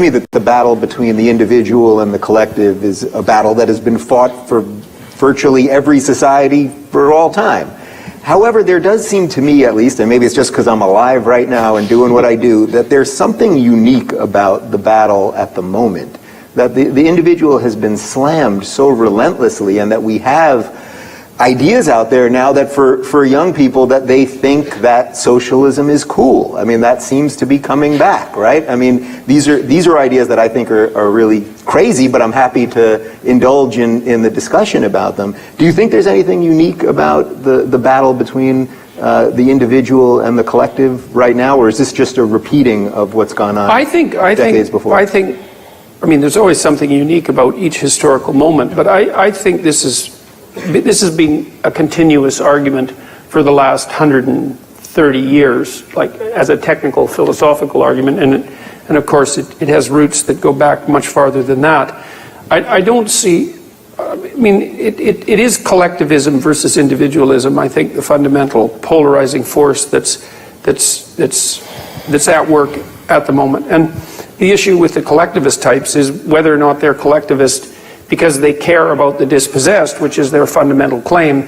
me that the battle between the individual and the collective is a battle that has been fought for virtually every society for all time. However, there does seem to me, at least, and maybe it's just because I'm alive right now and doing what I do, that there's something unique about the battle at the moment. That the individual has been slammed so relentlessly, and that we have ideas out there now that for young people that they think that socialism is cool. I mean, that seems to be coming back, right? I mean, these are ideas that I think are really crazy, but I'm happy to indulge in the discussion about them. Do you think there's anything unique about the battle between the individual and the collective right now, or is this just a repeating of what's gone on decades before? I mean, there's always something unique about each historical moment, but I think this has been a continuous argument for the last 130 years, like as a technical philosophical argument, and of course it has roots that go back much farther than that. I don't see, I mean, it is collectivism versus individualism, I think, the fundamental polarizing force that's at work at the moment. And the issue with the collectivist types is whether or not they're collectivist because they care about the dispossessed, which is their fundamental claim,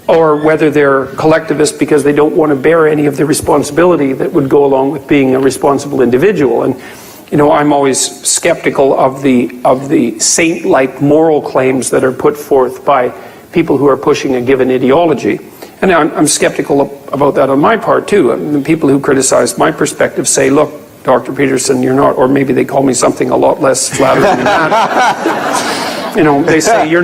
or whether they're collectivist because they don't want to bear any of the responsibility that would go along with being a responsible individual. And you know, I'm always skeptical of the saint-like moral claims that are put forth by people who are pushing a given ideology. And I'm skeptical about that on my part too. I mean, the people who criticize my perspective say, look, Dr. Peterson, you're not, or maybe they call me something a lot less flattering than that. You know, they say you're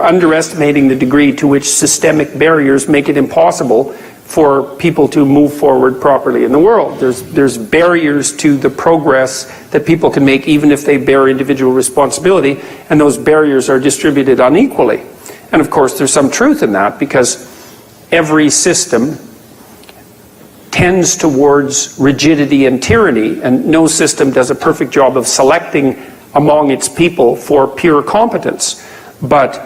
underestimating the degree to which systemic barriers make it impossible for people to move forward properly in the world. There's barriers to the progress that people can make even if they bear individual responsibility, and those barriers are distributed unequally. And of course there's some truth in that, because every system tends towards rigidity and tyranny, and no system does a perfect job of selecting among its people for pure competence. But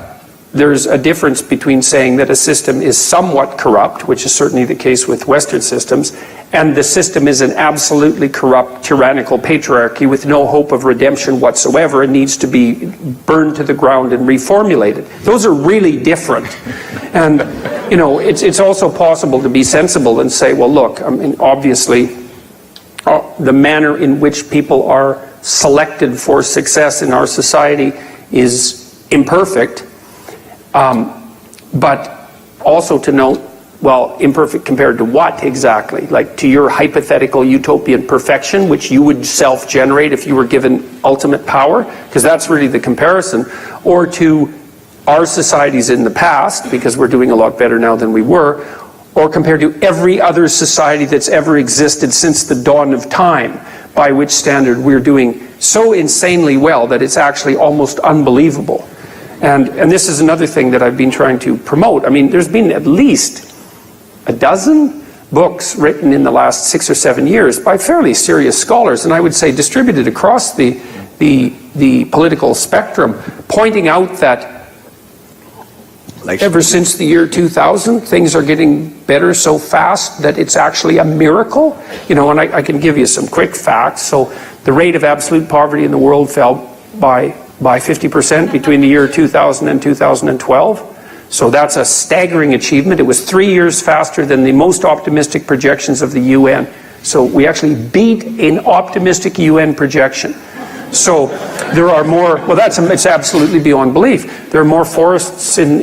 there's a difference between saying that a system is somewhat corrupt, which is certainly the case with Western systems, and the system is an absolutely corrupt, tyrannical patriarchy with no hope of redemption whatsoever and needs to be burned to the ground and reformulated. Those are really different. And, you know, it's also possible to be sensible and say, well, look, I mean, obviously, the manner in which people are selected for success in our society is imperfect, but also to note, well, imperfect compared to what exactly? Like to your hypothetical utopian perfection, which you would self-generate if you were given ultimate power, because that's really the comparison, or to our societies in the past, because we're doing a lot better now than we were, or compared to every other society that's ever existed since the dawn of time, by which standard we're doing so insanely well that it's actually almost unbelievable. And this is another thing that I've been trying to promote. I mean, there's been at least a dozen books written in the last 6 or 7 years by fairly serious scholars, and I would say distributed across the political spectrum, pointing out that ever since the year 2000, things are getting better so fast that it's actually a miracle. You know, and I can give you some quick facts. So the rate of absolute poverty in the world fell by 50% between the year 2000 and 2012. So that's a staggering achievement. It was 3 years faster than the most optimistic projections of the UN. So we actually beat an optimistic UN projection. So there are more, well, it's absolutely beyond belief. There are more forests in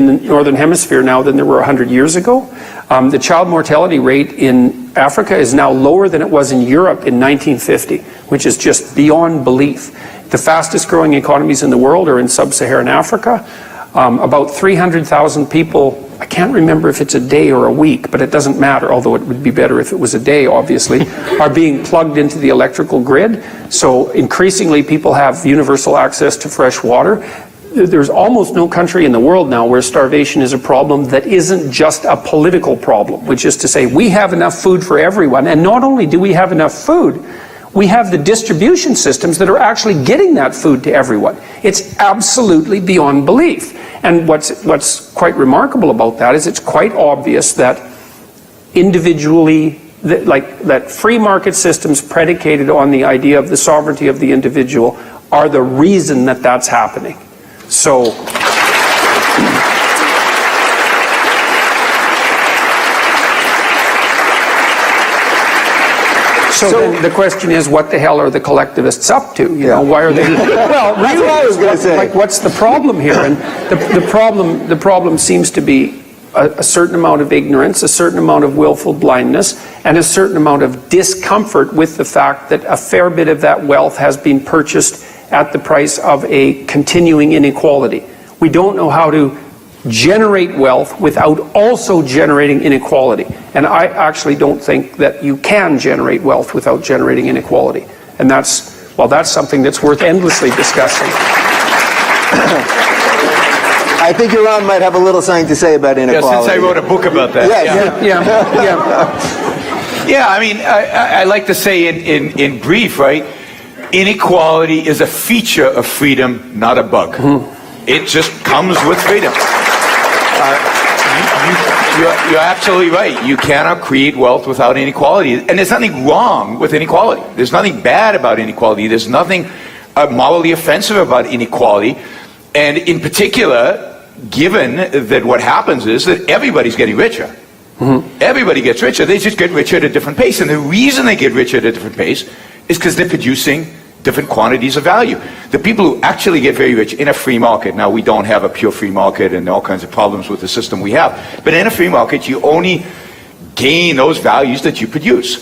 the Northern Hemisphere now than there were 100 years ago. The child mortality rate in Africa is now lower than it was in Europe in 1950, which is just beyond belief. The fastest growing economies in the world are in sub-Saharan Africa. About 300,000 people, I can't remember if it's a day or a week, but it doesn't matter, although it would be better if it was a day, obviously, are being plugged into the electrical grid. So increasingly people have universal access to fresh water. There's almost no country in the world now where starvation is a problem that isn't just a political problem, which is to say we have enough food for everyone. And not only do we have enough food, we have the distribution systems that are actually getting that food to everyone. It's absolutely beyond belief. And what's quite remarkable about that is it's quite obvious that individually that free market systems predicated on the idea of the sovereignty of the individual are the reason that that's happening. So then the question is, what the hell are the collectivists up to? You know, why are they? Well, really, what I was going to say. Like, what's the problem here? And the problem seems to be a certain amount of ignorance, a certain amount of willful blindness, and a certain amount of discomfort with the fact that a fair bit of that wealth has been purchased at the price of a continuing inequality. We don't know how to generate wealth without also generating inequality. And I actually don't think that you can generate wealth without generating inequality. And that's something that's worth endlessly discussing. I think Yaron might have a little something to say about inequality. Yeah, since I wrote a book about that. Yeah. I mean, I like to say in brief, right? Inequality is a feature of freedom, not a bug. It just comes with freedom. You're absolutely right. You cannot create wealth without inequality. And there's nothing wrong with inequality. There's nothing bad about inequality. There's nothing morally offensive about inequality. And in particular, given that what happens is that everybody's getting richer. Everybody gets richer. They just get richer at a different pace. And the reason they get richer at a different pace is because they're producing different quantities of value. The people who actually get very rich in a free market, now we don't have a pure free market and all kinds of problems with the system we have, but in a free market you only gain those values that you produce.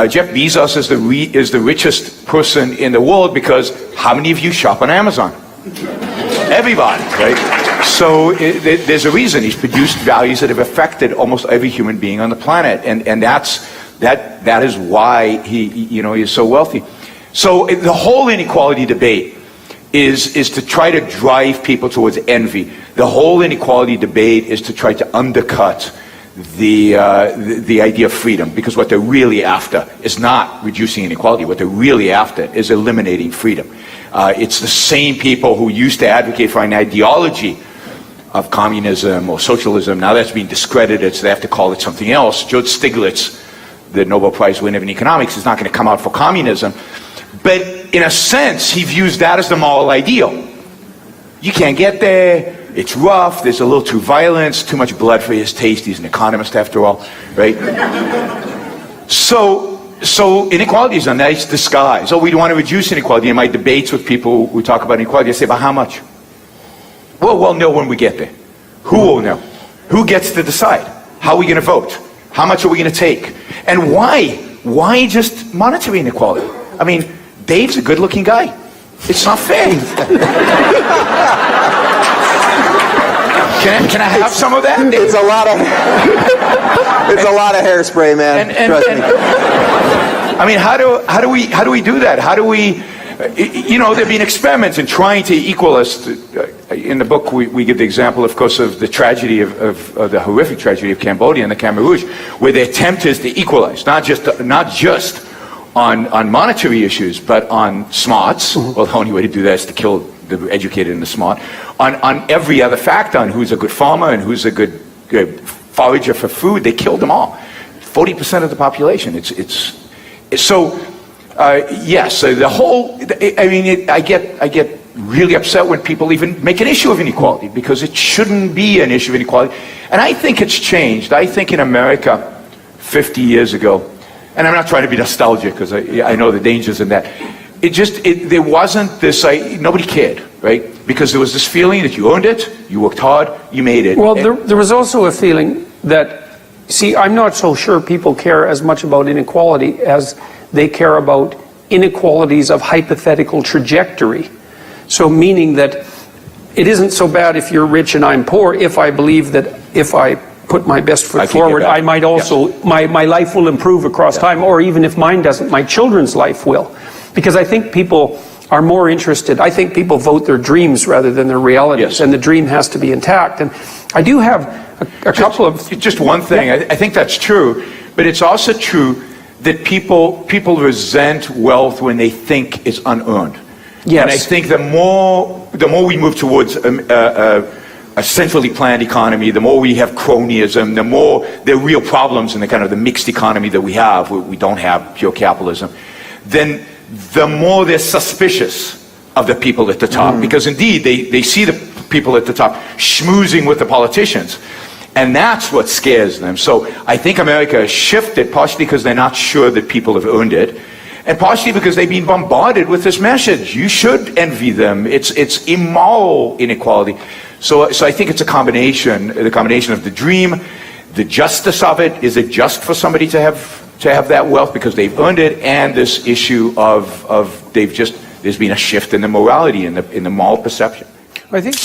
Jeff Bezos is the richest person in the world because how many of you shop on Amazon? Everybody, right? So there's a reason he's produced values that have affected almost every human being on the planet, and that is why he is so wealthy. So the whole inequality debate is to try to drive people towards envy. The whole inequality debate is to try to undercut the idea of freedom, because what they're really after is not reducing inequality. What they're really after is eliminating freedom. It's the same people who used to advocate for an ideology of communism or socialism. Now that's been discredited, so they have to call it something else. George Stiglitz, the Nobel Prize winner in economics, is not going to come out for communism. But in a sense, he views that as the moral ideal. You can't get there. It's rough. There's a little too violence, too much blood for his taste. He's an economist after all, right? So inequality is a nice disguise. Oh, we want to reduce inequality. In my debates with people who talk about inequality, I say, but how much? Well, we'll know when we get there. Who will know? Who gets to decide? How are we going to vote? How much are we going to take? And why? Why just monetary inequality? I mean, Dave's a good-looking guy. It's not fair. Can I have some of that? It's a lot of it's a lot of hairspray, man. Trust me. I mean, how do we do that? How do we? There've been experiments in trying to equal us. In the book, we give the example, of course, of the tragedy of the horrific tragedy of Cambodia and the Khmer Rouge, where the attempt is to equalize, not just on monetary issues, but on smarts. Well, the only way to do that is to kill the educated and the smart. On every other factor, on who's a good farmer and who's a good forager for food, they killed them all. 40% of the population. Yes. The whole. I mean, I get really upset when people even make an issue of inequality, because it shouldn't be an issue of inequality. And I think it's changed. I think in America, 50 years ago. And I'm not trying to be nostalgic, because I know the dangers in that. There wasn't this, nobody cared, right? Because there was this feeling that you earned it, you worked hard, you made it. Well, there was also a feeling that, see, I'm not so sure people care as much about inequality as they care about inequalities of hypothetical trajectory. So meaning that it isn't so bad if you're rich and I'm poor, if I believe that if I put my best foot forward, I might also, my life will improve across time, or even if mine doesn't, my children's life will. Because I think people are more interested, I think people vote their dreams rather than their realities, and the dream has to be intact. And I do have a couple of... Just one thing, I think that's true, but it's also true that people resent wealth when they think it's unearned. Yes. And I think the more we move towards a centrally planned economy, the more we have cronyism, the more there are real problems in the kind of the mixed economy that we have, where we don't have pure capitalism, then the more they're suspicious of the people at the top. Because indeed, they see the people at the top schmoozing with the politicians. And that's what scares them. So I think America has shifted, partially because they're not sure that people have earned it, and partially because they've been bombarded with this message. You should envy them. It's immoral inequality. So I think it's the combination of the dream, the justice of it. Is it just for somebody to have that wealth because they've earned it? And this issue of there's been a shift in the morality, in the moral perception. I think